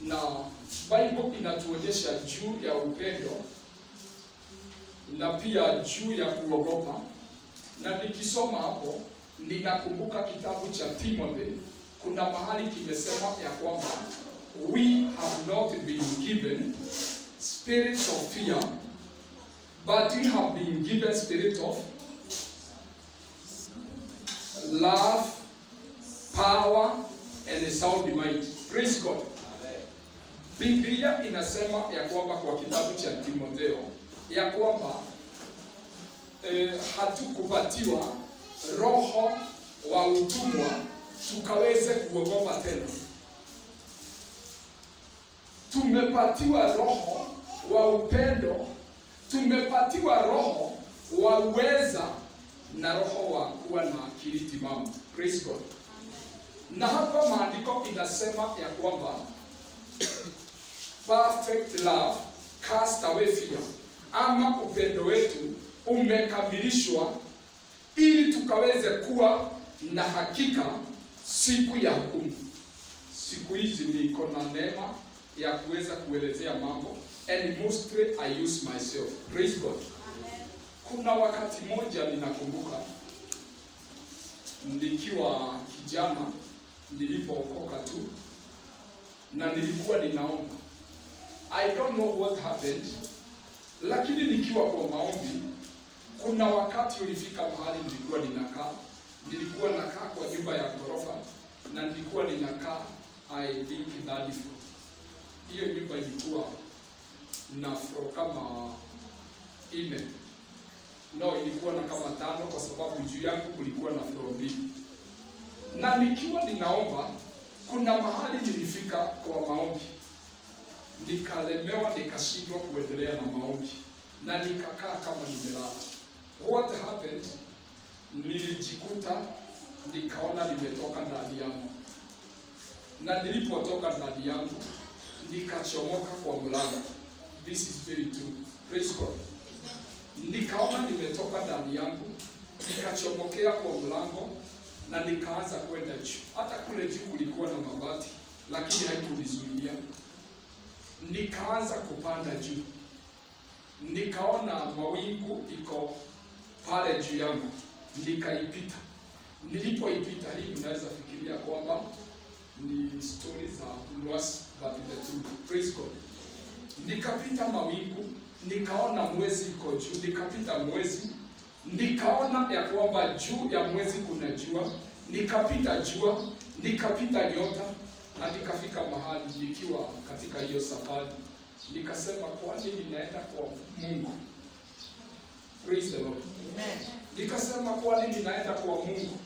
na Bible inatuonyesha juu ya upendo na pia juu ya kuogopa. Na nikisoma hapo ninakumbuka kitabu cha Timothy, kuna mahali kimesema ya kwamba we have not been given spirit of fear, but we have been given spirit of love, power and a sound mind. Praise God. Biblia inasema ya kwamba kwa kitabu cha Timotheo ya kwamba hatukupatiwa roho wa utumwa tukaweze kuogopa tena. Tumepatiwa roho wa upendo, tumepatiwa roho wa uweza na roho wa kuwa na akili timamu. Praise God. Na hapa maandiko inasema ya kwamba perfect love cast away fear, ama upendo wetu umekamilishwa ili tukaweze kuwa na hakika siku ya hukumu. Siku hizi niko na neema ya kuweza kuelezea mambo, and mostly I use myself. Praise God. Kuna wakati moja ninakumbuka nikiwa kijana nilipookoka tu na nilikuwa ninaomba. I don't know what happened, lakini nikiwa kwa maombi kuna wakati ulifika mahali nilikuwa nakaa kwa nyumba ya ghorofa na nilikuwa ninakaa I think that hiyo nyumba ilikuwa na floor kama 4. No, ilikuwa na kama 5 kwa sababu juu yangu kulikuwa na floor 2. Na nikiwa ninaomba kuna mahali nilifika kwa maombi nikalemewa, nikashindwa kuendelea na maombi na nikakaa kama nimelala. What happened? Nilijikuta nikaona nimetoka ndani yangu, na nilipotoka ndani yangu nikachomoka kwa mlango. This is very true. Praise God. Nikaona nimetoka ndani yangu, nikachomokea kwa mlango na nikaanza kwenda juu. Hata kule juu kulikuwa na mabati lakini haikunizuia. Nikaanza kupanda juu. Nikaona mawingu iko pale juu yangu, nikaipita. Nilipoipita, hii unaweza fikiria kwamba ni stories za Luas but the truth. Praise God. Nikapita mawingu, nikaona mwezi iko juu, nikapita mwezi, nikaona ya kwamba juu ya mwezi kuna jua, nikapita jua, nikapita nyota, na nikafika mahali nikiwa katika hiyo safari. Nikasema kwa nini ninaenda kwa Mungu? Praise the Lord. Amen. Nikasema kwa nini ninaenda kwa Mungu?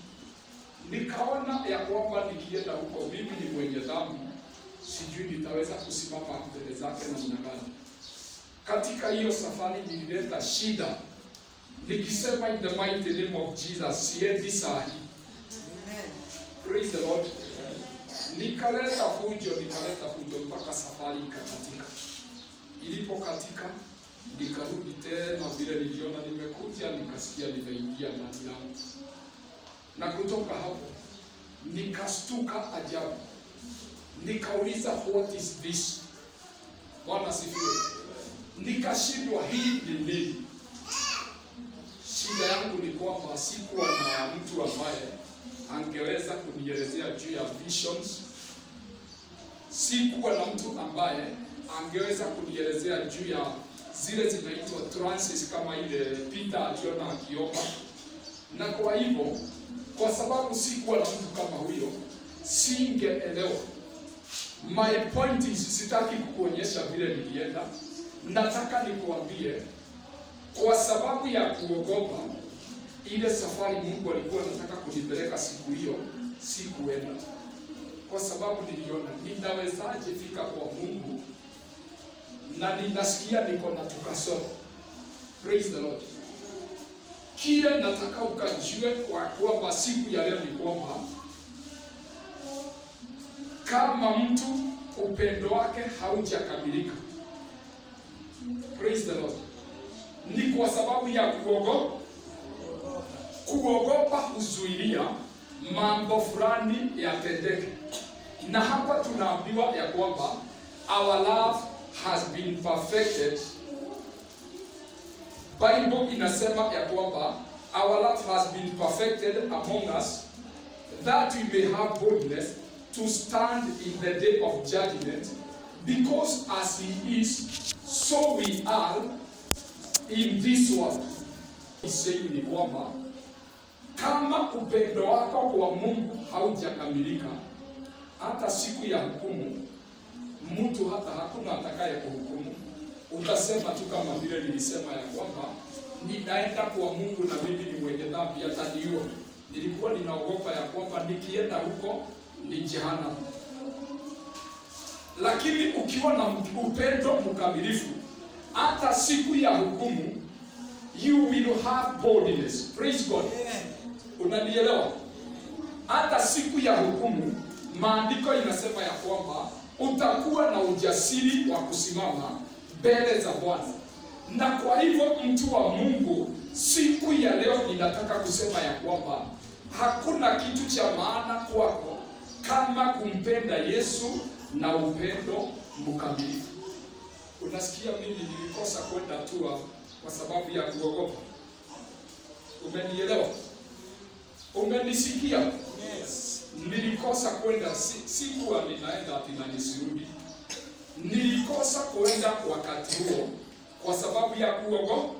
Nikaona ya kwamba nikienda huko mimi ni mwenye dhambi, sijui nitaweza kusimama mbele zake namna gani. Katika hiyo safari nilileta shida. Nikisema in the mighty name of Jesus, siendi sahi. Praise the Lord. Nikaleta fujo mpaka safari ikakatika. Ilipokatika nikarudi tena vile niliona nimekuja, nikasikia nimeingia ndani yangu. Na kutoka hapo nikastuka ajabu. Nikauliza what is this? Bwana sifiwe. Nikashindwa hii ni nini? Shida yangu ni kwamba sikuwa na mtu ambaye angeweza kunielezea juu ya visions. Sikuwa na mtu ambaye angeweza kunielezea juu ya zile zinaitwa trances kama ile Peter aliona akiomba. Na kwa hivyo, kwa sababu sikuwa na mtu kama huyo, singeelewa. My point is, sitaki kukuonyesha vile nilienda. Nataka nikuambie, kwa sababu ya kuogopa ile safari Mungu alikuwa anataka kunipeleka siku hiyo, sikuenda. Kwa sababu niliona ninawezaje fika kwa Mungu na ninasikia niko na tukasoro. Praise the Lord. Kile nataka ukajue kwa kwamba siku ya leo ni kwamba kama mtu upendo wake haujakamilika, praise the Lord, ni kwa sababu ya kuogopa huzuilia mambo fulani yatendeke. Na hapa tunaambiwa ya kwamba our love has been perfected. Bible inasema ya kwamba our love has been perfected among us, that we may have boldness to stand in the day of judgment, because as he is, so we are in this world. Isemi ni kwamba kama upendo wako kwa Mungu haujakamilika, hata siku ya hukumu mtu hakuna atakaye kuhukumu. Utasema tu kama vile nilisema ya kwamba ninaenda kwa Mungu na mimi ni mwenye dhambi, ataniua. Nilikuwa ninaogopa ya kwamba nikienda huko ni jehanamu. Lakini ukiwa na upendo mkamilifu, hata siku ya hukumu you will have boldness. Praise God. Unanielewa? Hata siku ya hukumu maandiko inasema ya kwamba utakuwa na ujasiri wa kusimama mbele za Bwana. Na kwa hivyo mtu wa Mungu, siku ya leo ninataka kusema ya kwamba hakuna kitu cha maana kwako kama kumpenda Yesu na upendo mkamilifu. Unasikia, mimi nilikosa kwenda tour kwa sababu ya kuogopa. Umenielewa? Umenisikia? Yes. Nilikosa kwenda, sikuwa ninaenda ati na nisirudi. Nilikosa kwenda wakati huo kwa sababu ya kuogopa.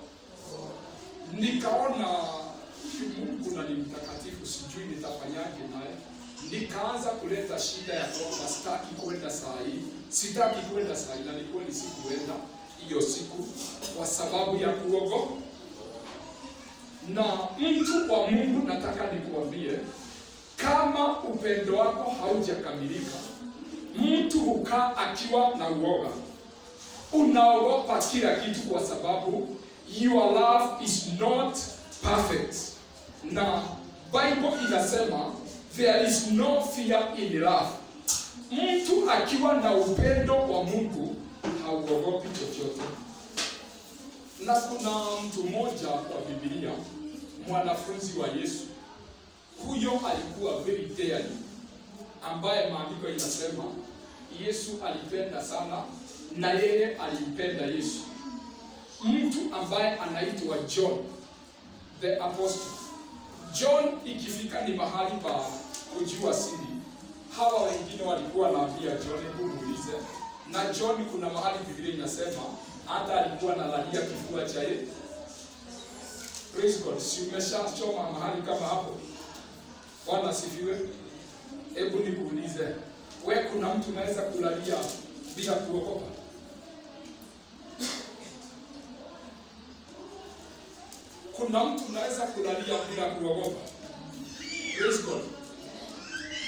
Nikaona Mungu na ni mtakatifu, sijui nitafanyaje naye. Nikaanza kuleta shida ya kwamba sitaki kwenda saa hii, sitaki kwenda saa hii, na nilikuwa nisikuenda hiyo siku kwa sababu ya kuogopa. Na mtu wa Mungu, nataka nikuambie, kama upendo wako haujakamilika, mtu hukaa akiwa na uoga. Unaogopa kila kitu kwa sababu your love is not perfect. Na Bible inasema there is no fear in love. Mtu akiwa na upendo wa Mungu hauogopi chochote. Na kuna mtu mmoja kwa Biblia, mwanafunzi wa Yesu. Huyo alikuwa very daring, ambaye maandiko inasema Yesu alipenda sana na yeye alimpenda Yesu. Mtu ambaye anaitwa John the Apostle. John ikifika ni mahali pa kujua siri. Hawa wengine walikuwa naambia John, muulize. Na John kuna mahali Biblia inasema hata alikuwa analalia kifua cha yeye. Praise God. Si umeshachoma mahali kama hapo? Bwana sifiwe. Hebu nikuulize, wewe kuna mtu anaweza kulalia bila kuogopa? Kuna mtu anaweza kulalia bila kuogopa? Praise God.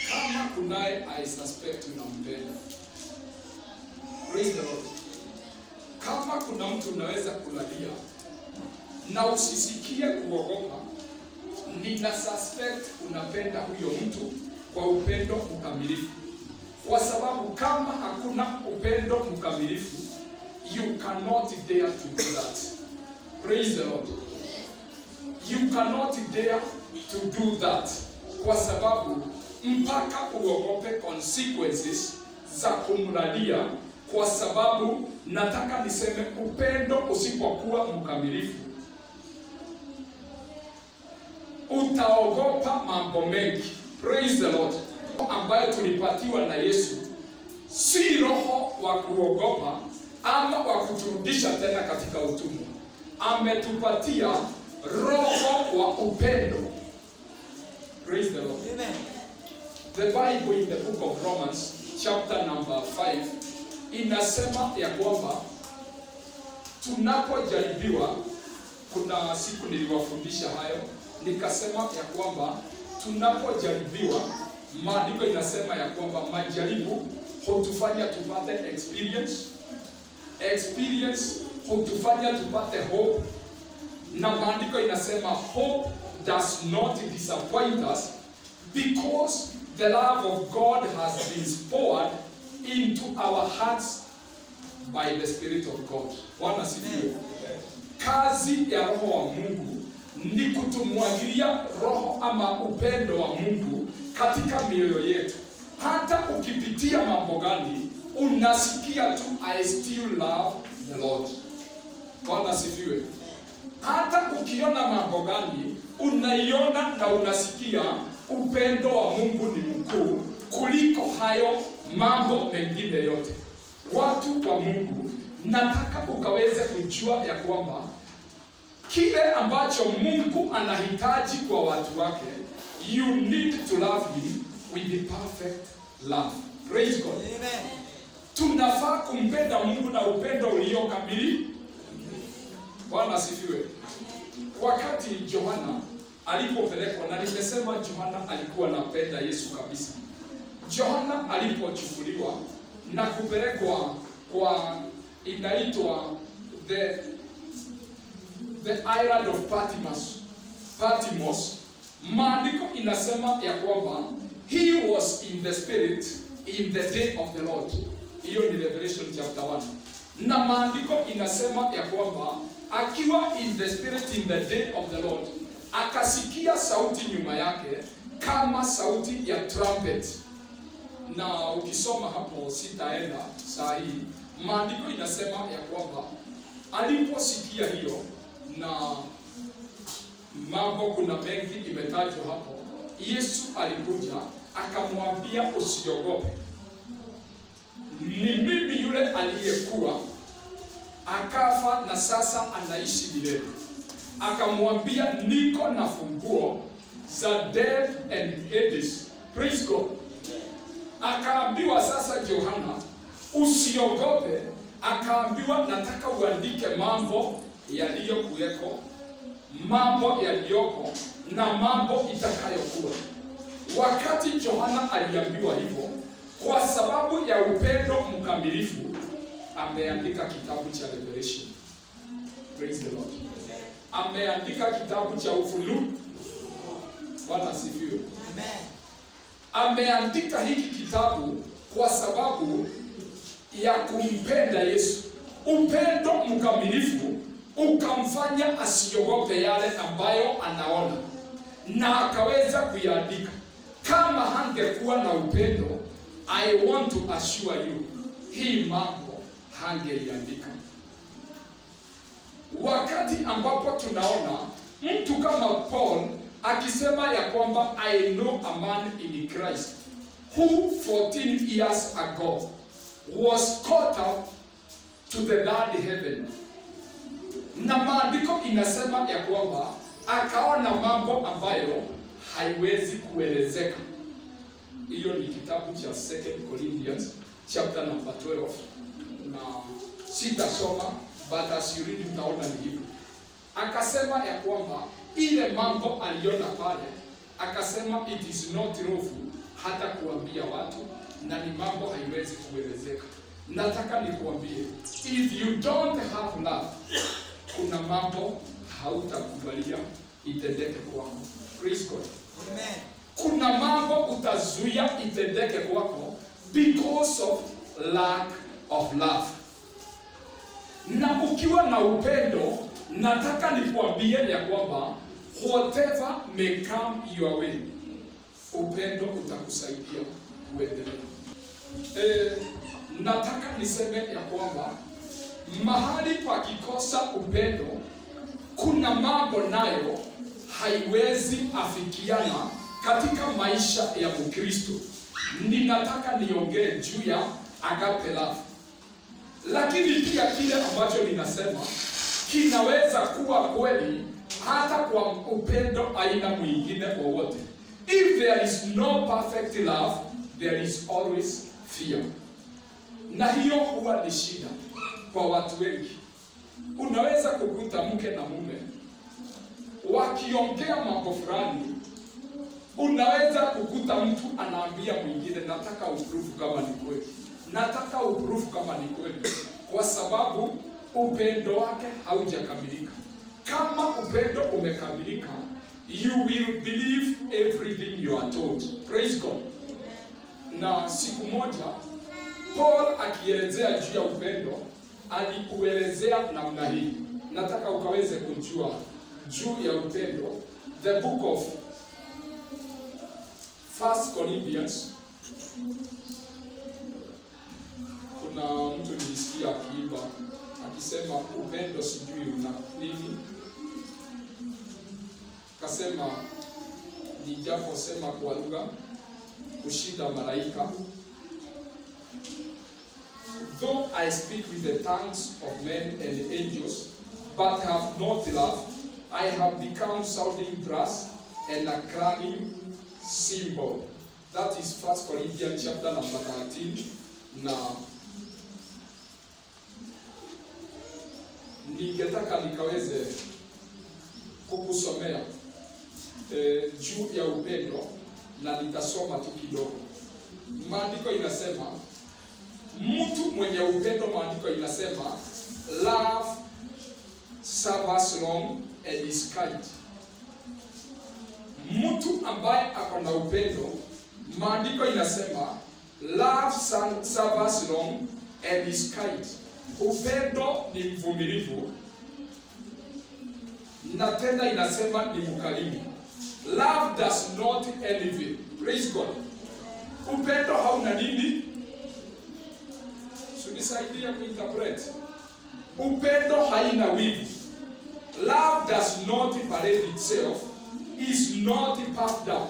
Kama kunaye, I suspect unampenda. Praise the Lord. Kama kuna mtu unaweza kulalia na usisikie kuogopa, nina suspect unapenda huyo mtu kwa upendo mkamilifu. Kwa sababu kama hakuna upendo mkamilifu, you cannot dare to do that. Praise the Lord. You cannot dare to do that. Kwa sababu mpaka uogope consequences za kumlalia. Kwa sababu nataka niseme upendo usipokuwa mkamilifu, utaogopa mambo mengi. Praise the Lord. Ambayo tulipatiwa na Yesu si roho wa kuogopa ama wa kuturudisha tena katika utumwa. Ametupatia roho wa upendo. Praise the Lord. Amen. The Bible in the book of Romans chapter number 5 inasema ya kwamba tunapojaribiwa, kuna siku niliwafundisha hayo, nikasema ya kwamba tunapojaribiwa, maandiko inasema ya kwamba majaribu hutufanya tupate experience hutufanya tupate hope, na maandiko inasema hope does not disappoint us because the love of God has been poured into our hearts by the Spirit of God. Bwana sifiwe. Kazi ya Roho wa Mungu ni kutumwagilia roho ama upendo wa Mungu katika mioyo yetu. Hata ukipitia mambo gani, unasikia tu I still love the Lord. Bwana asifiwe. Hata ukiona mambo gani, unaiona na unasikia upendo wa Mungu ni mkuu kuliko hayo mambo mengine yote. Watu wa Mungu, nataka ukaweze kujua ya kwamba kile ambacho Mungu anahitaji kwa watu wake, you need to love him with the perfect love. Praise God. Amen. Tunafaa kumpenda Mungu na upendo uliokamili. Bwana asifiwe. Wakati Yohana alipopelekwa, na nimesema Yohana alikuwa anapenda Yesu kabisa. Yohana alipochukuliwa na kupelekwa kwa inaitwa the island of Patmos, maandiko inasema ya kwamba he was in the spirit in the day of the Lord. Hiyo ni Revelation chapter 1. Na maandiko inasema ya kwamba akiwa in the spirit in the day of the Lord, akasikia sauti nyuma yake kama sauti ya trumpet. Na ukisoma hapo, sitaenda saa hii, maandiko inasema ya kwamba aliposikia hiyo, na mambo kuna mengi imetajwa hapo, Yesu alikuja akamwambia usiogope, ni mimi yule aliyekuwa akafa na sasa anaishi milele. Akamwambia niko na funguo za death and Hades. Praise God. Akaambiwa sasa Yohana usiogope, akaambiwa nataka uandike mambo yaliyokuweko, mambo yaliyoko na mambo itakayokuwa. Wakati Yohana aliambiwa hivyo, kwa sababu ya upendo mkamilifu, ameandika kitabu cha Revelation. Praise the Lord. Ameandika kitabu cha Ufunuo. Bwana asifiwe. Amen. Ameandika hiki kitabu kwa sababu ya kumpenda Yesu. Upendo mkamilifu ukamfanya asiogope yale ambayo anaona, na akaweza kuyaandika. Kama hangekuwa na upendo, I want to assure you, hii mambo hangeiandika. Wakati ambapo tunaona mtu kama Paul akisema ya kwamba I know a man in Christ who 14 years ago was caught up to the third heaven. Na maandiko inasema ya kwamba akaona mambo ambayo haiwezi kuelezeka. Hiyo ni kitabu cha 2 Corinthians chapter number 12. Na sitasoma, but as you read utaona ni hivyo. Akasema ya kwamba ile mambo aliona pale, akasema it is not lawful hata kuambia watu, na ni mambo haiwezi kuelezeka. Nataka nikuambie, if you don't have love, kuna mambo hautakubalia itendeke kwako. Praise God. Amen. Kuna mambo utazuia itendeke kwako because of lack of love. Na ukiwa na upendo, nataka nikuambie ya kwamba whatever may come your way, upendo utakusaidia kuendelea. Nataka niseme ya kwamba mahali pakikosa upendo, kuna mambo nayo haiwezi afikiana katika maisha ya Mkristo. Ninataka niongee juu ya agape love. Lakini pia kile ambacho ninasema kinaweza kuwa kweli hata kwa upendo aina mwingine wowote. If there is no perfect love, there is always fear. Na hiyo huwa ni shida kwa watu wengi. Unaweza kukuta mke na mume wakiongea mambo fulani, unaweza kukuta mtu anaambia mwingine nataka uproof kama ni kweli. Nataka uproof kama ni kweli, kwa sababu upendo wake haujakamilika. Kama upendo umekamilika, you will believe everything you are told. Praise God. Na siku moja Paul akielezea juu ya upendo, alikuelezea namna hii. Nataka ukaweze kujua juu ya upendo. The book of 1 Corinthians nilimsikia akiimba akisema upendo sijui una nini, kasema nijaposema kwa lugha kushinda malaika, though I speak with the tongues of men and angels, but have not love, I have become sounding brass and a clanging cymbal. That is 1 Corinthians chapter number 13. Na ningetaka nikaweze kukusomea juu ya upendo, na nitasoma tu kidogo. Maandiko inasema mtu mwenye upendo, maandiko inasema love suffers long and is kind. Mtu ambaye ako na upendo, maandiko inasema love suffers long and is kind. Upendo ni mvumilivu, na tena inasema ni mkarimu. Love does not envy. Praise God. Upendo hauna nini? Sunisaidia kuinterpret. Upendo haina wivu. Love does not parade itself, is not puffed up.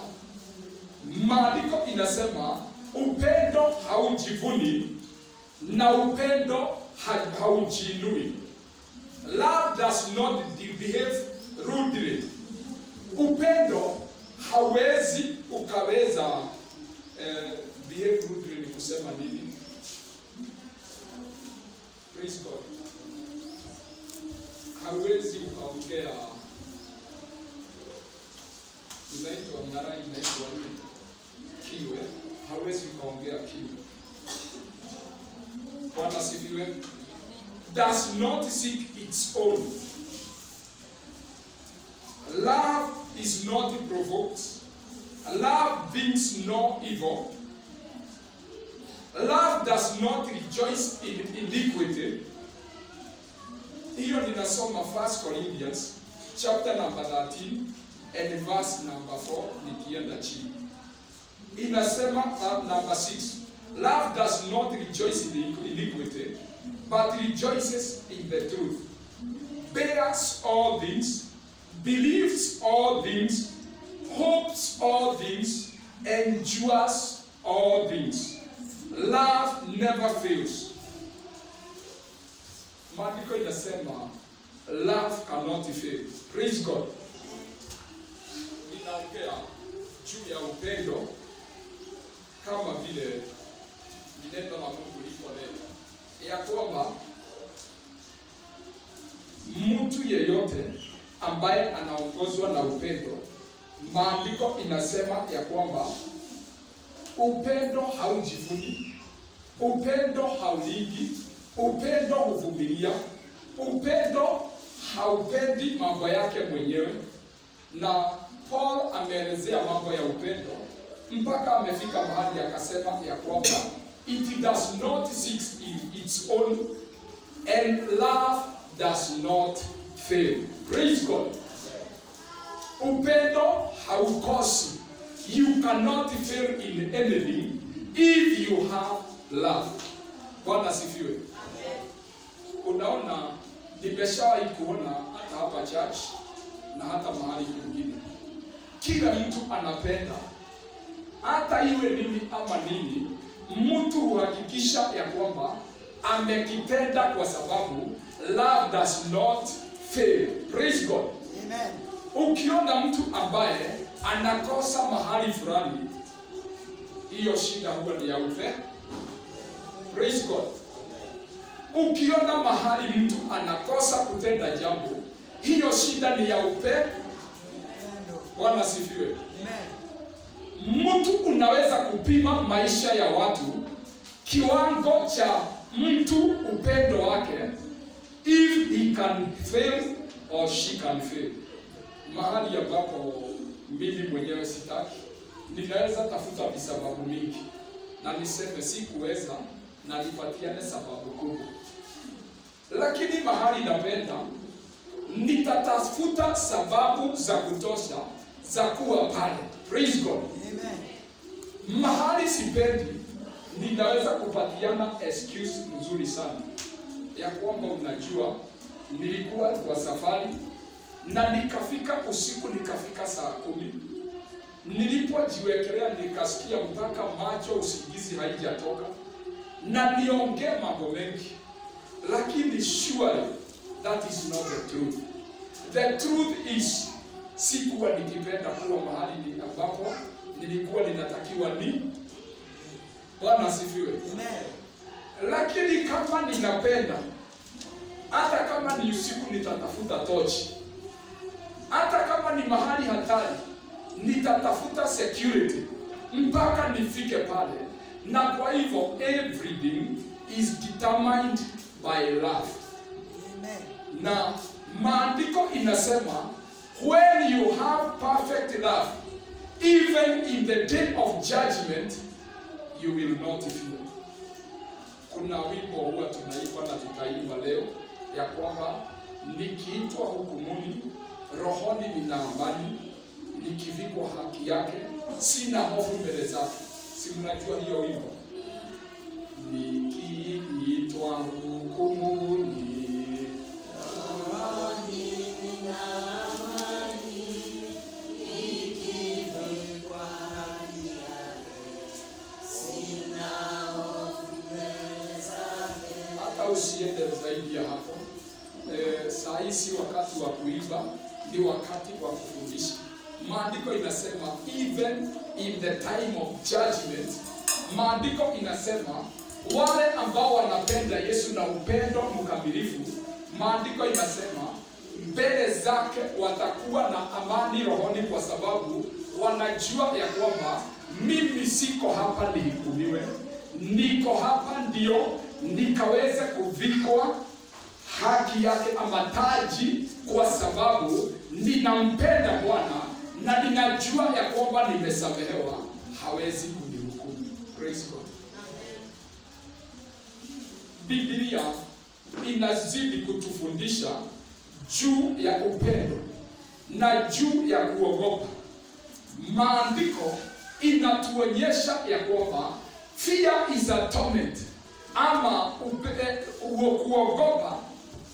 Maandiko inasema upendo haujivuni na upendo haujinui. Love does not behave rudely. Upendo hawezi ukaweza behave rudely, ni kusema nini? Praise God. Hawezi ukaongea inaitwa mnara, inaitwa kiwe, hawezi ukaongea kiwe. Bwana sifiwe. Does not seek its own. Love is not provoked. Love thinks no evil. Love does not rejoice in iniquity. Hiyo ninasoma 1 Corinthians chapter number 13 and verse number 4 nikienda chini. Inasema number 6. Love does not rejoice in iniquity, but rejoices in the truth. Bears all things, believes all things, hopes all things, endures all things. Love never fails. Maandiko inasema love cannot fail. Praise God. Ninaongea juu ya upendo kama vile neno la Mungu liko leo, ya kwamba mtu yeyote ambaye anaongozwa na upendo, maandiko inasema ya kwamba upendo haujivuni, upendo haulingi, upendo huvumilia, upendo haupendi mambo yake mwenyewe. Na Paul ameelezea mambo ya upendo mpaka amefika mahali akasema ya kwamba it does not seek its own and love does not fail. Praise God. Upendo haukosi. You cannot fail in anything if you have love. Bwana sifiwe. Unaona, nimeshawahi kuona hata hapa church na hata mahali kwingine, kila mtu anapenda, hata iwe nini ama nini, mtu huhakikisha ya kwamba amekitenda kwa sababu love does not fail. Praise God. Amen. Ukiona mtu ambaye anakosa mahali fulani, hiyo shida huwa ni ya upendo. Praise God. Ukiona mahali mtu anakosa kutenda jambo, hiyo shida ni ya upendo. Bwana sifiwe. Amen. Mtu unaweza kupima maisha ya watu kiwango cha mtu upendo wake, if he can fail or she can fail. Mahali ambapo mimi mwenyewe sitaki, ninaweza tafuta visababu mingi na niseme sikuweza na nipatiane sababu kubwa. Lakini mahali napenda, nitatafuta sababu za kutosha za kuwa pale. Praise God. Amen. Mahali sipendi, ninaweza kupatiana excuse nzuri sana. ya kwamba unajua nilikuwa kwa safari na nikafika usiku, nikafika saa 10. Nilipojiwekelea nikasikia mpaka macho usingizi haijatoka na niongee mambo mengi, lakini surely that is not the truth. The truth is sikuwa nikipenda kuwa mahali ambapo nilikuwa ninatakiwa ni. Bwana asifiwe. Amen. Lakini kama ninapenda, hata kama ni usiku nitatafuta tochi, hata kama ni mahali hatari nitatafuta security mpaka nifike pale. Na kwa hivyo everything is determined by love. Amen. Na maandiko inasema when you have perfect love, even in the day of judgment you will not fear. Kuna wimbo huwa tunaimba na tutaimba leo ya kwamba nikiitwa hukumuni rohoni nina amani, nikivikwa haki yake sina hofu mbele zake. Si mnajua hiyo wimbo? Nikiitwa hukumuni rohoni nina amani, nikivikwa haki yake sina hofu mbele zake. Hata usiende zaidi ya hapo. Saa hii si wakati wa kuimba, ni wakati wa kufundisha. Maandiko inasema even in the time of judgment, maandiko inasema wale ambao wanapenda Yesu na upendo mkamilifu, maandiko inasema mbele zake watakuwa na amani rohoni, kwa sababu wanajua ya kwamba mimi siko hapa nihukumiwe, niko hapa ndio nikaweze kuvikwa haki yake ama taji, kwa sababu ninampenda Bwana na ninajua ya kwamba nimesamehewa, hawezi kunihukumu. Praise God. Biblia inazidi kutufundisha juu ya upendo na juu ya kuogopa. Maandiko inatuonyesha ya kwamba fear is a torment, ama kuogopa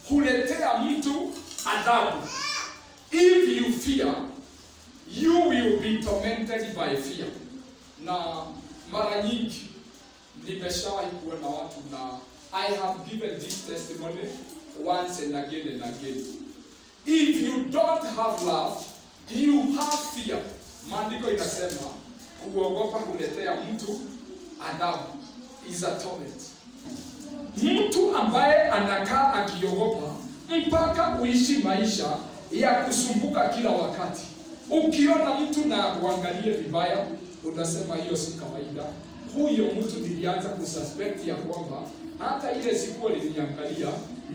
huletea mtu adhabu. If you fear, you will be tormented by fear. Na mara nyingi nimeshawahi kuona watu, na I have given this testimony once and again. If you don't have love, you have fear. Maandiko inasema kuogopa huletea mtu adhabu, is a torment. Mtu ambaye anakaa akiogopa mpaka uishi maisha ya kusumbuka kila wakati. Ukiona mtu na kuangalie vibaya, unasema hiyo si kawaida. Huyo mtu nilianza kususpect ya kwamba hata ile siku niliangalia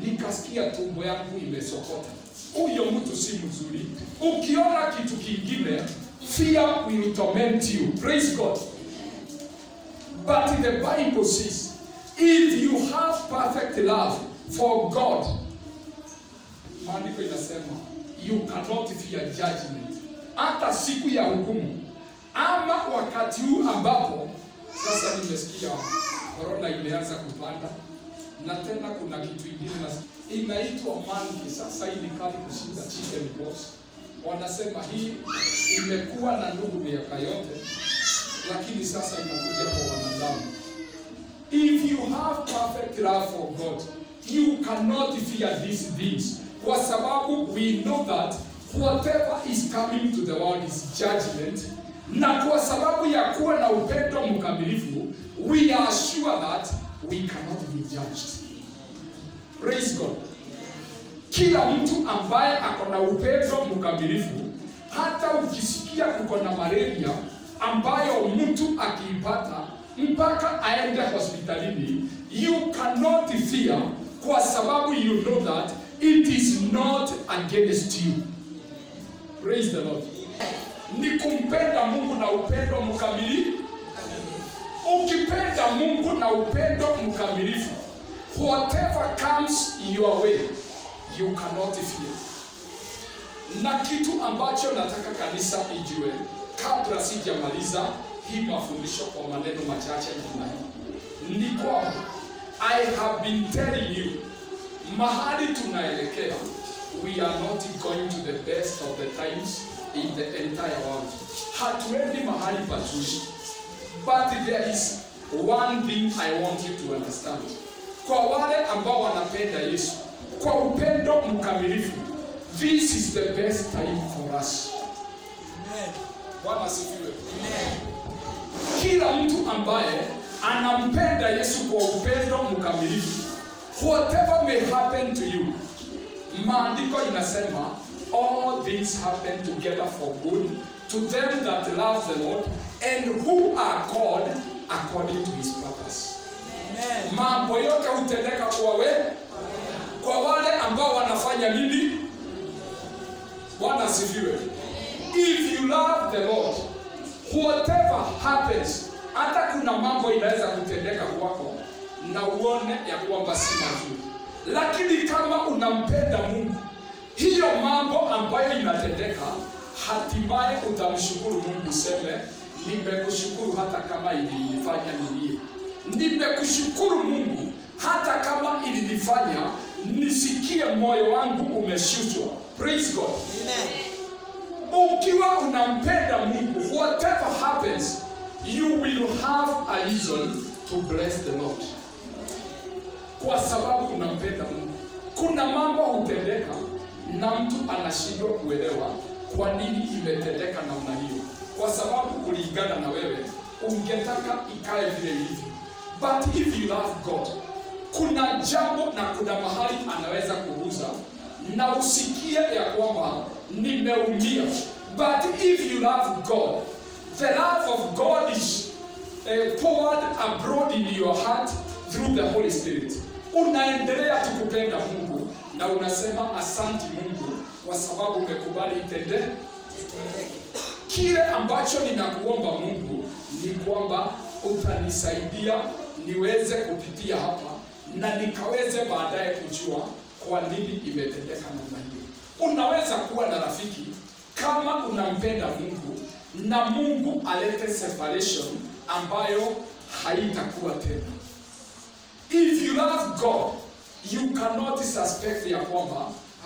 nikasikia tumbo yangu imesokota. Huyo mtu si mzuri. Ukiona kitu kingine, fear will torment you. Praise God. But the Bible says, if you have perfect love for God, maandiko inasema you cannot fear judgment. Hata siku ya hukumu, ama wakati huu ambapo sasa nimesikia corona imeanza kupanda, na tena kuna kitu kingine inaitwa monkey. Sasa hii ni kali kushinda chicken pox. Wanasema hii imekuwa na ndugu miaka yote, lakini sasa inakuja kwa wanadamu. If you have perfect love for God, you cannot fear these things, kwa sababu we know that whatever is coming to the world is judgment. Na kwa sababu ya kuwa na upendo mkamilifu, we are sure that we cannot be judged. Praise God. Kila mtu ambaye ako na upendo mkamilifu, hata ukisikia kuko na malaria ambayo mtu akiipata mpaka aende hospitalini, you cannot fear, kwa sababu you know that it is not against you. Praise the Lord. Ni kumpenda Mungu na upendo mkamilifu. Ukipenda Mungu na upendo mkamilifu, whatever comes your way, you cannot fear. Na kitu ambacho nataka kanisa ijue kabla sijamaliza hii mafundisho kwa maneno machache ni kwamba I have been telling you mahali tunaelekea, we are not going to the best of the times in the entire world. Hatuendi mahali pazuri. But there is one thing I want you to understand. Kwa wale ambao wanapenda Yesu, kwa upendo mkamilifu, this is the best time for us. Amen. Bwana asifiwe. Amen. Kila mtu ambaye anampenda Yesu kwa upendo mkamilifu, whatever may happen to you, maandiko inasema all things happen together for good to them that love the Lord and who are called according to his purpose. Amen. Mambo yote hutendeka kwa wale ambao wanafanya nini? Bwana asifiwe. If you love the Lord, whatever happens, hata kuna mambo inaweza kutendeka kwako na uone ya kwamba si mazuri, lakini kama unampenda Mungu, hiyo mambo ambayo inatendeka, hatimaye utamshukuru Mungu, useme nimekushukuru hata kama ilinifanya nilie. Nimekushukuru Mungu hata kama ilinifanya nisikie moyo wangu umeshushwa. Praise God. Amen. Ukiwa unampenda Mungu, whatever happens, you will have a reason to bless the Lord. Kwa sababu unampenda Mungu. Kuna mambo hutendeka na mtu anashindwa kuelewa kwa nini imetendeka namna hiyo. Kwa sababu kulingana na wewe ungetaka ikae vile ilivyo. But if you love God, kuna jambo na kuna mahali anaweza kuguza na usikie ya kwamba nimeumia. But if you love God, the love of God is poured abroad in your heart through the Holy Spirit. Unaendelea tukupenda Mungu na unasema asante Mungu kwa sababu umekubali itende. Kile ambacho ninakuomba Mungu ni kwamba utanisaidia niweze kupitia hapa na nikaweze baadaye kujua kwa nini imetendeka namna hiyo. Unaweza kuwa na rafiki kama unampenda Mungu na Mungu alete separation ambayo haitakuwa tena. If you love God, you cannot suspect ya kwamba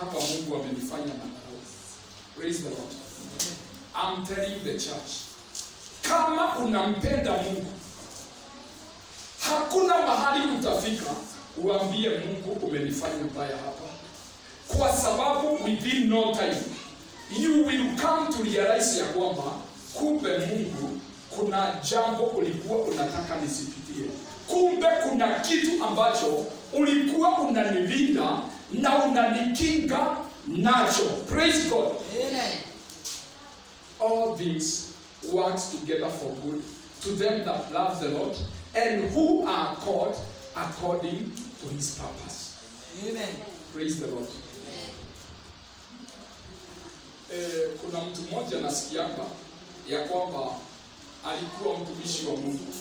hapa Mungu amenifanya madharau. Praise the Lord. I'm telling the church, kama unampenda Mungu, hakuna mahali utafika uambie Mungu umenifanya mbaya hapa. Kwa sababu within no time, you will come to realize ya kwamba kumbe Mungu kuna jambo ulikuwa unataka nisipitie. Kumbe kuna kitu ambacho ulikuwa unanilinda na unanikinga nacho. Praise God. Amen. All things works together for good to them that love the Lord and who are called according to his purpose. Amen. Praise the Lord. Kuna mtu mmoja nasikianga ya kwamba alikuwa mtumishi wa Mungu.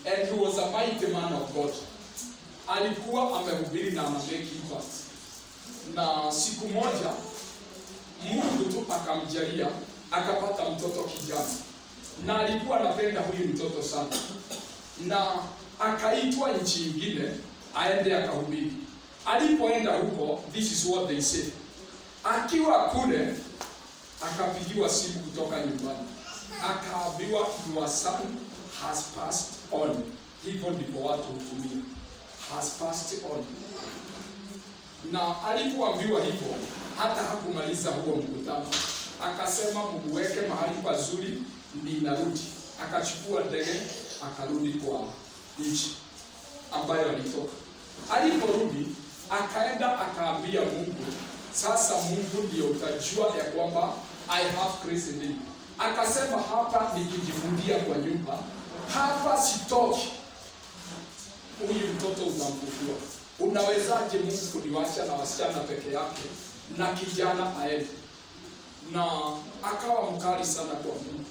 And he was a mighty man of God. Alikuwa amehubiri na amemake impact. Na siku moja Mungu tu akamjalia akapata mtoto kijana. Na alikuwa anapenda huyu mtoto sana. Na akaitwa nchi nyingine aende akahubiri. Alipoenda huko, this is what they say. Akiwa kule akapigiwa simu kutoka nyumbani. Akaambiwa your son has passed on. Hivyo ndipo watu hutumia. Has passed on. Na alipoambiwa hivyo, hata hakumaliza huo mkutano. Akasema muweke mahali pazuri ninarudi. Akachukua ndege akarudi kwa nchi ambayo alitoka. Aliporudi akaenda akaambia Mungu, sasa Mungu ndio utajua ya kwamba I have grace in me. Akasema hapa nikijifungia kwa nyumba, hapa sitoki. Huyu mtoto utamfufua. Unawezaje Mungu kuniacha na wasichana peke yake na kijana aende? Na akawa mkali sana kwa Mungu.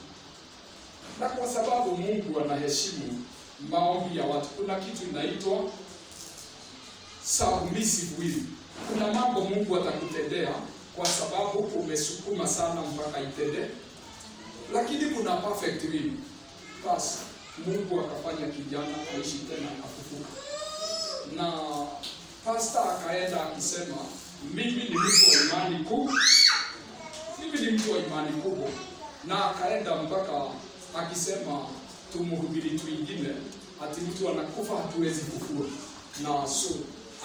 Na kwa sababu Mungu anaheshimu maombi ya watu, kuna kitu inaitwa submissive will. Kuna mambo Mungu atakutendea kwa sababu umesukuma sana mpaka itende. Lakini kuna perfect will. Basi Mungu akafanya kijana aishi tena akafufuka. Na pastor akaenda akisema mimi ni mtu wa imani kubwa, mimi ni mtu wa imani kubwa, na akaenda mpaka akisema tumhubiri twingine ati mtu anakufa hatuwezi kufua, na so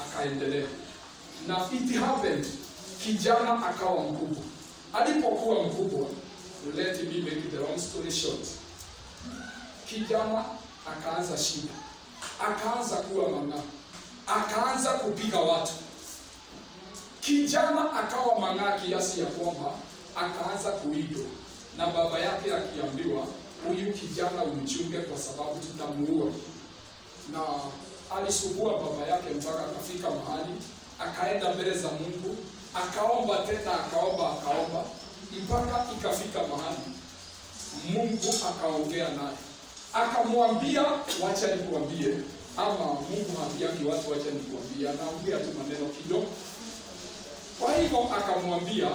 akaendelea. Na it happened, kijana akawa mkubwa. Alipokuwa mkubwa, let me make the long story short, kijana akaanza shida, akaanza kuwa mang'aa, akaanza kupiga watu. Kijana akawa mang'aa kiasi ya kwamba akaanza kuigwa, na baba yake akiambiwa huyu kijana umchunge kwa sababu tutamuua. Na alisumbua baba yake mpaka akafika mahali akaenda mbele za Mungu, akaomba tena, akaomba mpaka ikafika mahali Mungu akaongea naye, akamwambia wacha nikuambie, ama Mungu haambiagi watu wacha nikuambie, anaongea tu maneno kidogo. Kwa hivyo akamwambia,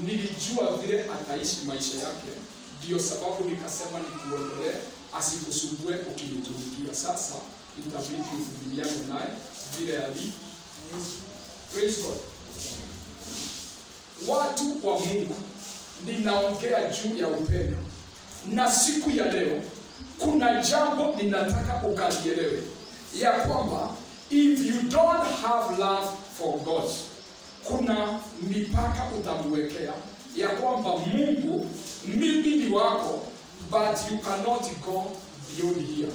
nilijua vile ataishi maisha yake, ndio sababu nikasema nikuondolee asikusumbue ukinitumikia. Sasa itabidi uvumiliane naye vile alivyo. Praise God. Watu wa Mungu, ninaongea juu ya upendo, na siku ya leo kuna jambo ninataka ukalielewe, ya kwamba if you don't have love for God, kuna mipaka utamwekea ya kwamba Mungu, mimi ni wako, but you cannot go beyond here.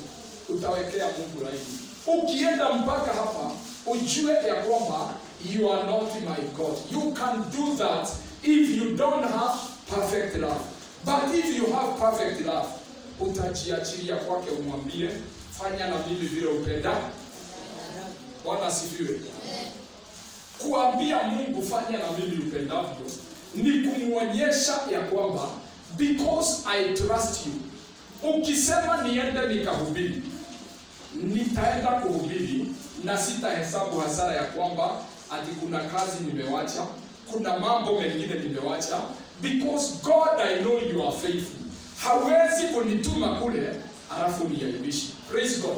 Utawekea Mungu laini. Ukienda mpaka hapa, ujue ya kwamba you are not my God. You can do that if you don't have perfect love. But if you have perfect love, utajiachilia kwake, umwambie fanya na mimi vile upenda. Bwana asifiwe. Kuambia Mungu fanya na mimi upendavyo ni kumuonyesha ya kwamba because I trust you. Ukisema niende nikahubiri, nitaenda kuhubiri na sitahesabu hasara ya kwamba ati kuna kazi nimewacha, kuna mambo mengine nimewacha, because God I know you are faithful. Hawezi kunituma kule alafu niaibishe. Praise God.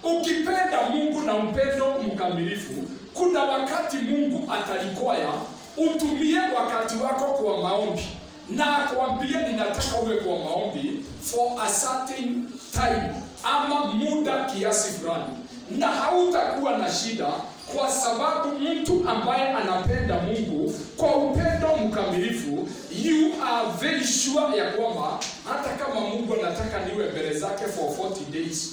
Ukipenda Mungu na upendo mkamilifu, kuna wakati Mungu atalikwaya utumie wakati wako kwa maombi, na akwambie ninataka uwe kwa maombi for a certain time, ama muda kiasi fulani, na hautakuwa na shida, kwa sababu mtu ambaye anapenda Mungu kwa upendo mkamilifu, you are very sure ya kwamba hata kama Mungu anataka niwe mbele zake for 40 days,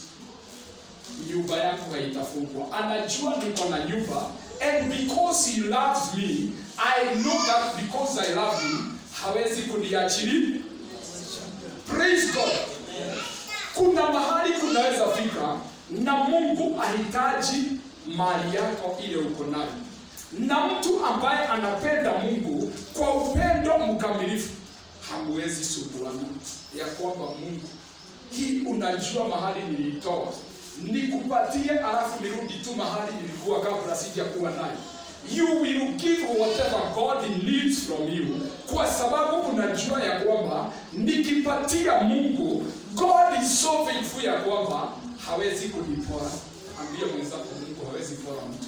nyumba yako haitafungwa. Anajua niko na nyumba, and because he loves me, I know that because I love him, hawezi kuniachilia. Praise God. Kuna mahali kunaweza fika na Mungu ahitaji mali yako ile uko nayo. Na mtu ambaye anapenda Mungu kwa upendo mkamilifu, hamwezi sumbuana ya kwamba Mungu, hii unajua mahali nilitoa, nikupatie alafu nirudi tu mahali nilikuwa kabla sijakuwa nayo. You will give whatever God needs from you, kwa sababu unajua ya kwamba nikipatia Mungu, God is so faithful ya kwamba hawezi kunipora. Ambia mwenzako, Mungu hawezi pora mtu.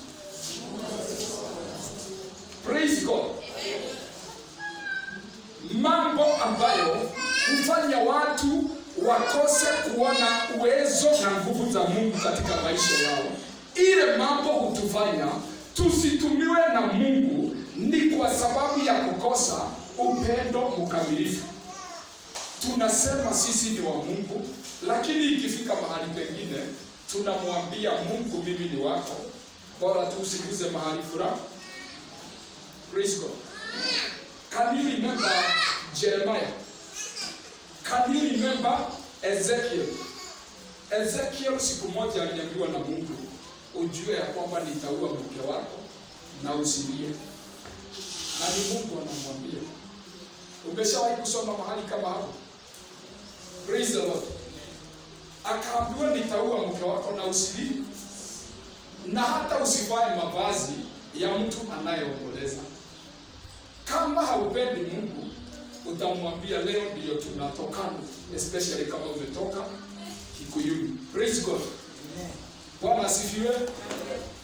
Praise God. Mambo ambayo hufanya watu wakose kuona uwezo na nguvu za Mungu katika maisha yao, ile mambo hutufanya tusitumiwe na Mungu, ni kwa sababu ya kukosa upendo mkamilifu. Tunasema sisi ni wa Mungu, lakini ikifika mahali pengine tunamwambia Mungu, mimi ni wako, bora tu usiguze mahali fulani. Praise God. Can you remember Jeremiah? Can you remember Ezekiel? Ezekiel siku moja aliambiwa na Mungu, ujue ya kwamba nitaua mke wako na usilie. Na ni Mungu anamwambia. Umeshawahi kusoma mahali kama hapo? Praise the Lord. Akaambiwa nitaua mke wako na usilie, na hata usivae mavazi ya mtu anayeomboleza. Kama haupendi Mungu, utamwambia leo ndio tunatokana, especially kama umetoka Kikuyuni. Praise God. Bwana asifiwe.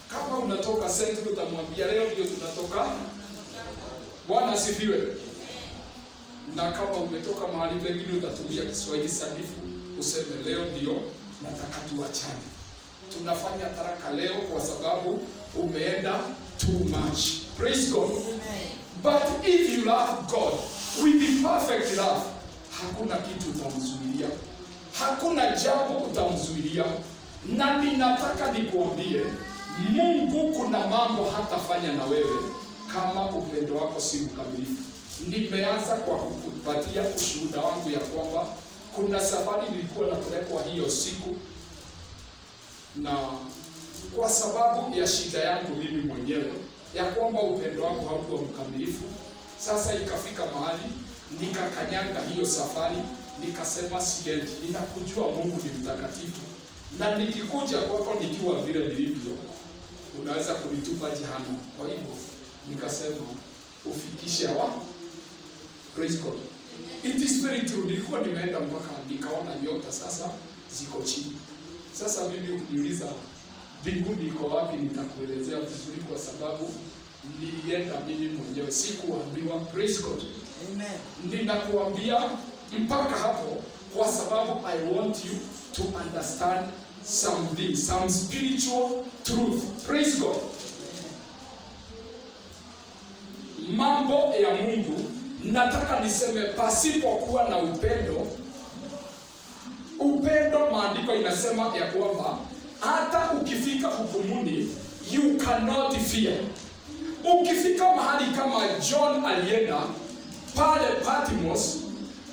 Kama umetoka Central utamwambia leo ndio tunatoka. Bwana asifiwe. Na kama umetoka mahali pengine utatumia Kiswahili sanifu useme leo ndio nataka tuachane. Tunafanya taraka leo kwa sababu umeenda too much. Praise God. But if you love God with the perfect love, hakuna kitu utamzuilia. Hakuna jambo utamzuilia. Na ninataka nikuambie, Mungu kuna mambo hatafanya na wewe kama upendo wako si mkamilifu. Nimeanza kwa kukupatia ushuhuda wangu ya kwamba kuna safari nilikuwa napelekwa hiyo siku, na kwa sababu ya shida yangu mimi mwenyewe ya kwamba upendo wangu haukuwa mkamilifu, sasa ikafika mahali nikakanyanga hiyo safari, nikasema siendi. Ninakujua Mungu ni mtakatifu, na nikikuja kwako nikiwa vile nilivyo unaweza kunitupa jehanamu. Kwa hivyo nikasema ufikishe hawa. Praise God. It is very true. Nilikuwa nimeenda mpaka nikaona nyota sasa ziko chini. Sasa mimi ukiniuliza mbinguni iko wapi, nitakuelezea vizuri kwa sababu nilienda mimi mwenyewe, sikuambiwa. Praise God. Amen. Ninakuambia mpaka hapo kwa sababu I want you to understand something, some spiritual truth. Praise God. Mambo ya Mungu, nataka niseme pasipokuwa na upendo. Upendo, maandiko inasema ya kwamba hata ukifika hukumuni you cannot fear. Ukifika mahali kama John alienda pale Patmos,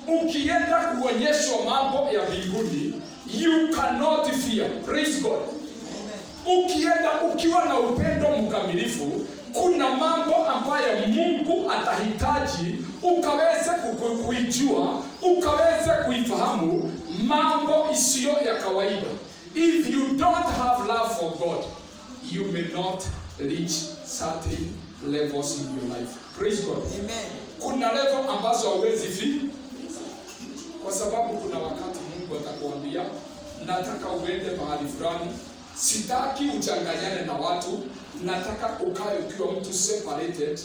ukienda kuonyeshwa mambo ya mbinguni, you cannot fear. Praise God. Ukienda ukiwa na upendo mkamilifu, kuna mambo ambayo Mungu atahitaji ukaweze kuijua, ukaweze kuifahamu, mambo isiyo ya kawaida. If you don't have love for God, you may not reach certain levels in your life. Praise God. Amen. Kuna level ambazo hauwezi fika, kwa sababu kuna wakati Mungu atakwambia nataka uende mahali fulani, sitaki uchanganyane na watu, nataka ukae ukiwa mtu separated,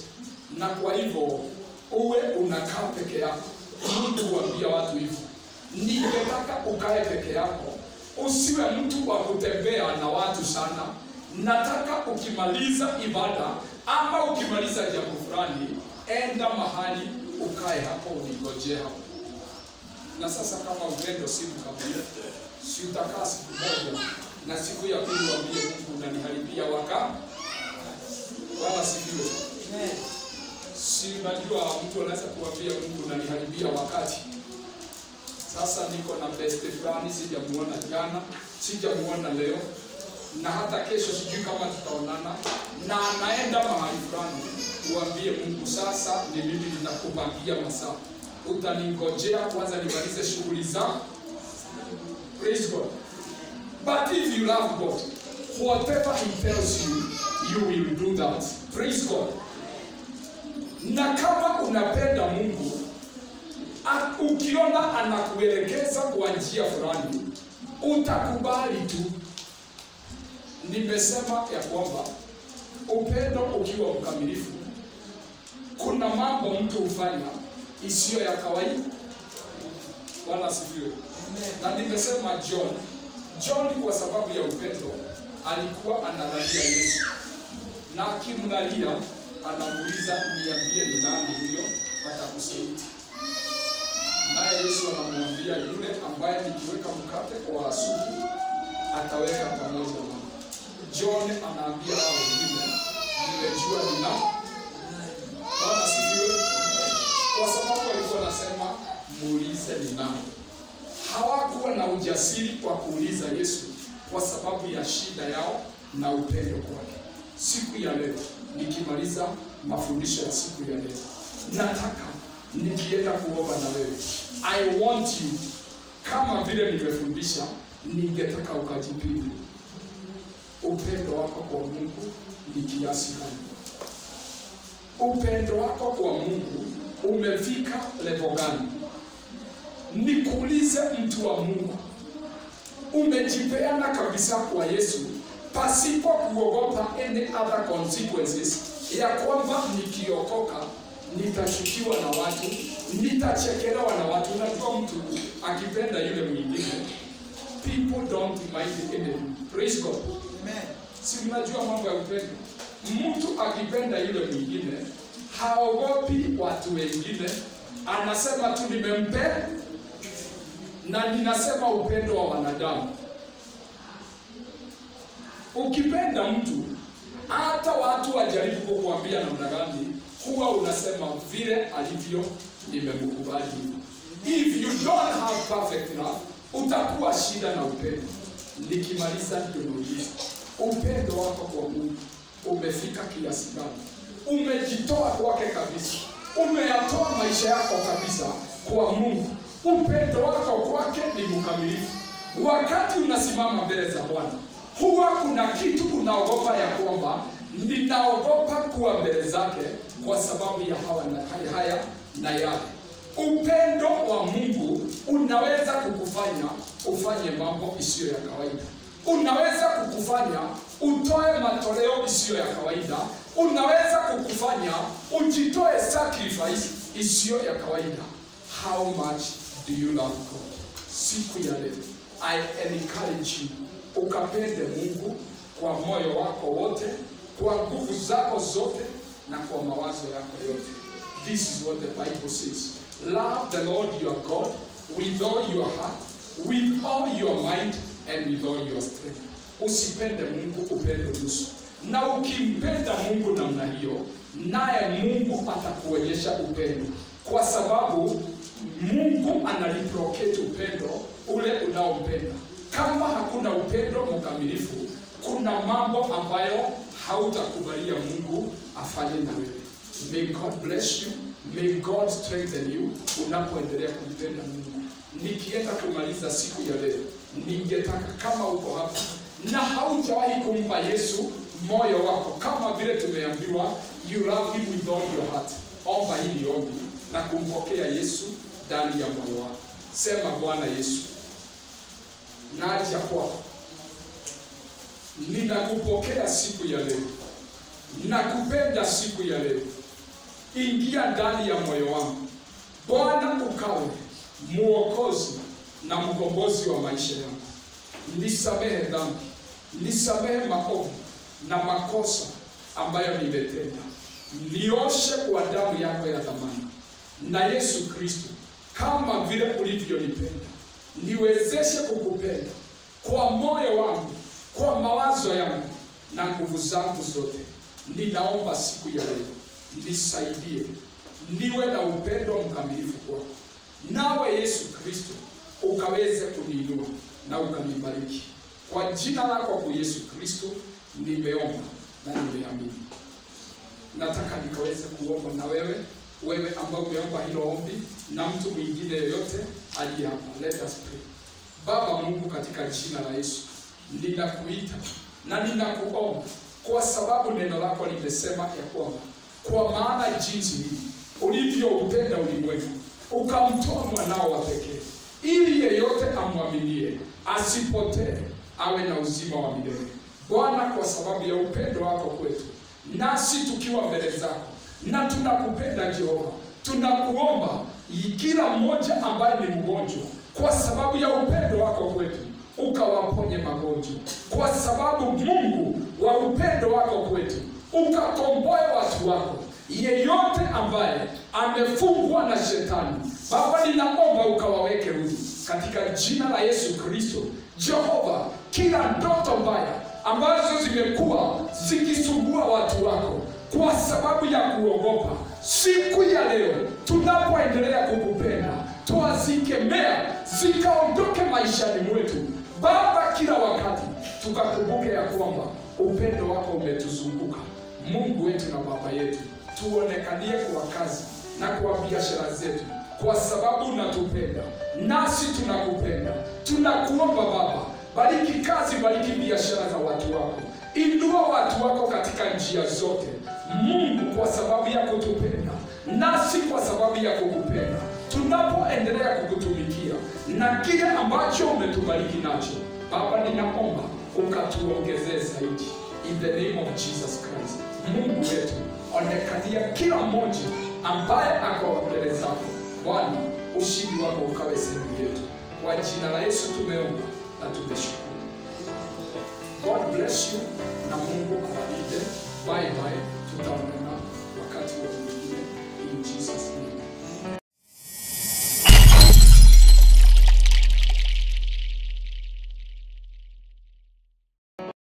na kwa hivyo uwe unakaa peke yako. Mungu huambia watu hivyo, ningetaka ukae peke yako, usiwe mtu wa kutembea na watu sana. Nataka ukimaliza ibada ama ukimaliza jambo fulani, enda mahali ukae hapo unigojea hapo. Na sasa kama upendo si mkamilifu, si utakaa siku moja na siku ya pili waambie Mungu unaniharibia wakati. Wala sikiwe. Si unajua mtu anaweza kuambia Mungu unaniharibia wakati. Sasa niko na best friend, sijamuona jana, sijamuona leo, na hata kesho sijui kama tutaonana, na naenda mahali fulani, uambie Mungu sasa ni mimi ninakupangia masaa. Utaningojea kwanza nimalize shughuli zangu. Praise God. But if you love God, whatever He tells you, you will do that. Praise God. Na kama unapenda Mungu, ukiona anakuelekeza kwa njia fulani, utakubali tu. Nimesema ya kwamba upendo ukiwa mkamilifu, kuna mambo mtu hufanya isiyo ya kawaida. Wala sifiwe. Na nimesema John kwa sababu ya upendo alikuwa analalia Yesu, na akimlalia anamuuliza niambie ni nani huyo atakusaidia. Naye Yesu anamwambia yule ambaye nikiweka mkate kwa asubuhi ataweka pamoja na. John anaambia hao wengine nimejua ni nani. Bwana sifiwe. Kwa sababu alikuwa anasema muulize ni nani. Hawakuwa na ujasiri kwa kuuliza Yesu kwa sababu ya shida yao na upendo kwake. Siku ya leo nikimaliza mafundisho ya siku ya leo, nataka nikienda kuomba na wewe, I want you, kama vile nimefundisha, ningetaka ukajipime upendo wako kwa Mungu ni kiasi gani. Upendo wako kwa Mungu umefika level gani? Nikuulize mtu wa Mungu, umejipeana kabisa kwa Yesu pasipo kuogopa any other consequences, ya kwamba nikiokoka nitashukiwa na watu, nitachekelewa na watu. Unajua mtu akipenda yule mwingine, people don't mind anything. Praise God. Amen. Si mnajua mambo ya upendo? Mtu akipenda yule mwingine haogopi watu wengine, anasema tu nimempenda, na ninasema upendo wa wanadamu. Ukipenda mtu, hata watu wajaribu kukuambia namna gani, huwa unasema vile alivyo nimemkubali. If you don't have perfect love, utakuwa shida na upendo. Nikimaliza ndio upendo wako kwa Mungu umefika kiasi gani? Umejitoa kwake kabisa, umeyatoa maisha yako kabisa kwa Mungu. Upendo wako kwake ni mkamilifu. Wakati unasimama mbele za Bwana, huwa kuna kitu unaogopa, ya kwamba ninaogopa kuwa mbele zake kwa sababu ya haya na yale. Upendo wa Mungu unaweza kukufanya ufanye mambo isiyo ya kawaida. Unaweza kukufanya utoe matoleo isiyo ya kawaida. Unaweza kukufanya ujitoe sacrifice isiyo ya kawaida. How much do you love God? Siku ya leo, I encourage you, ukapende Mungu kwa moyo wako wote, kwa nguvu zako zote, na kwa mawazo yako yote. This is what the Bible says. Love the Lord your God with all your heart, with all your mind, and with all your strength. Usipende Mungu upende nusu. Na ukimpenda Mungu namna hiyo, naye Mungu atakuonyesha upendo, kwa sababu Mungu analiprocate upendo ule unaompenda. Kama hakuna upendo mkamilifu, kuna mambo ambayo hautakubalia Mungu afanye na wewe. May God bless you. May God strengthen you unapoendelea kumpenda Mungu. Nikienda kumaliza siku ya leo, ningetaka kama uko hapa na haujawahi kumpa Yesu moyo wako, kama vile tumeambiwa you love him with all your heart, omba hili ombi na kumpokea Yesu ndani ya moyo wako. Sema, Bwana Yesu, naja kwako, ninakupokea siku ya leo, nakupenda siku ya leo. Ingia ndani ya moyo wangu Bwana, ukawe Mwokozi na mkombozi wa maisha yangu. Nisamehe dhambi, nisamehe maovu na makosa ambayo nimetenda. Nioshe kwa damu yako ya thamani. Na Yesu Kristo, kama vile ulivyonipenda, niwezeshe kukupenda kwa moyo wangu, kwa mawazo yangu na nguvu zangu zote. Ninaomba siku ya leo, nisaidie niwe na upendo mkamilifu kwako. Nawe Yesu Kristo ukaweze kuniinua na ukanibariki. Kwa jina lako kwa Yesu Kristo nimeomba na nimeamini. Nataka nikaweze kuomba na wewe ambao umeomba hilo ombi, na mtu mwingine yoyote aliye hapa. Let us pray. Baba Mungu, katika jina la Yesu ninakuita na ninakuomba, kwa sababu neno lako limesema ya kwamba kwa maana jinsi ulivyoupenda ulimwengu ukamtoa mwanao wa pekee, ili yeyote amwaminie asipotee, awe na uzima wa milele. Bwana, kwa sababu ya upendo wako kwetu, nasi tukiwa mbele zako na tunakupenda Jehova, tunakuomba kila mmoja ambaye ni mgonjwa, kwa sababu ya upendo wako kwetu ukawaponye magonjwa. Kwa sababu Mungu wa upendo wako kwetu ukakomboe watu wako. Yeyote ambaye amefungwa na shetani, Baba, ninaomba ukawaweke huru katika jina la Yesu Kristo. Jehova, kila ndoto mbaya ambazo zimekuwa zikisumbua watu wako kwa sababu ya kuogopa, siku ya leo tunapoendelea kukupenda, tuazikemea zikaondoke maishani mwetu. Baba, kila wakati tukakumbuke ya kwamba upendo wako umetuzunguka. Mungu wetu na Baba yetu, tuonekanie kwa kazi na kwa biashara zetu, kwa sababu unatupenda nasi tunakupenda. Tunakuomba Baba, bariki kazi, bariki biashara za watu wako, inua watu wako katika njia zote. Mungu, kwa sababu ya kutupenda nasi kwa sababu ya kukupenda, tunapoendelea kukutumikia na kile ambacho umetubariki nacho, Baba, ninaomba ukatuongezee zaidi. In the name of Jesus Christ. Mungu wetu, onekania kila mmoja ambaye ako mbele zako. Bwana, ushindi wako ukawe sehemu yetu. Kwa jina la Yesu tumeomba na tumeshukuru. God bless you na Mungu awabariki. Bye bye. Tutaonana wakati wa mwingine. In Jesus name.